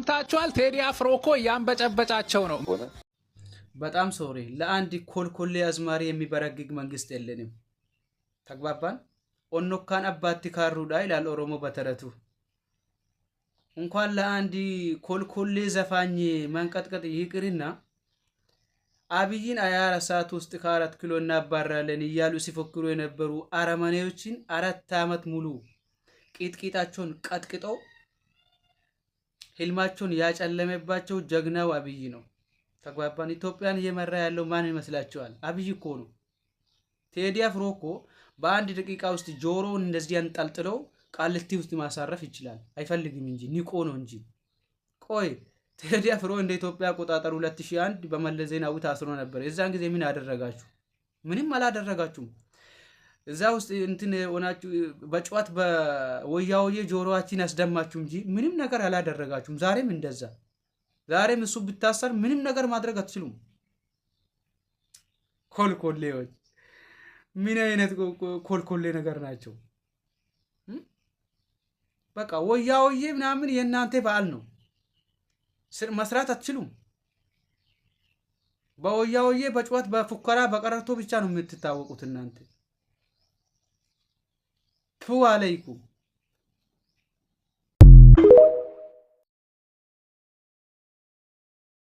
ሰምታችኋል። ቴዲ አፍሮ እኮ ያንበጨበጫቸው ነው። በጣም ሶሪ። ለአንድ ኮልኮሌ አዝማሪ የሚበረግግ መንግስት የለንም። ተግባባን። ኦኖካን አባቲ ካሩዳ ይላል ኦሮሞ በተረቱ። እንኳን ለአንድ ኮልኮሌ ዘፋኝ መንቀጥቀጥ ይቅርና አብይን 24 ሰዓት ውስጥ ከ4 ኪሎ እናባራለን እያሉ ሲፎክሩ የነበሩ አረመኔዎችን 4 ዓመት ሙሉ ቂጥቂጣቸውን ቀጥቅጠው ህልማቸውን ያጨለመባቸው ጀግናው አብይ ነው። ተግባባን። ኢትዮጵያን እየመራ ያለው ማን ይመስላችኋል? አብይ እኮ ነው። ቴዲ አፍሮ እኮ በአንድ ደቂቃ ውስጥ ጆሮውን እንደዚህ አንጠልጥለው ቃልቲ ውስጥ ማሳረፍ ይችላል። አይፈልግም እንጂ ንቆ ነው እንጂ። ቆይ ቴዲ አፍሮ እንደ ኢትዮጵያ አቆጣጠር 2001 በመለስ ዜናዊ ታስሮ ነበር። የዛን ጊዜ ምን አደረጋችሁ? ምንም አላደረጋችሁም። እዛ ውስጥ እንትን ሆናችሁ በጨዋት በወያውዬ ጆሮአችን ያስደማችሁ እንጂ ምንም ነገር አላደረጋችሁም። ዛሬም እንደዛ። ዛሬም እሱ ብታሰር ምንም ነገር ማድረግ አትችሉም። ኮልኮሌዎች ምን አይነት ኮልኮሌ ነገር ናቸው? በቃ ወያውዬ ምናምን የእናንተ በዓል ነው። መስራት አትችሉም። በወያውዬ በጨዋት በፉከራ በቀረርቶ ብቻ ነው የምትታወቁት እናንተ። ቱ አለይኩም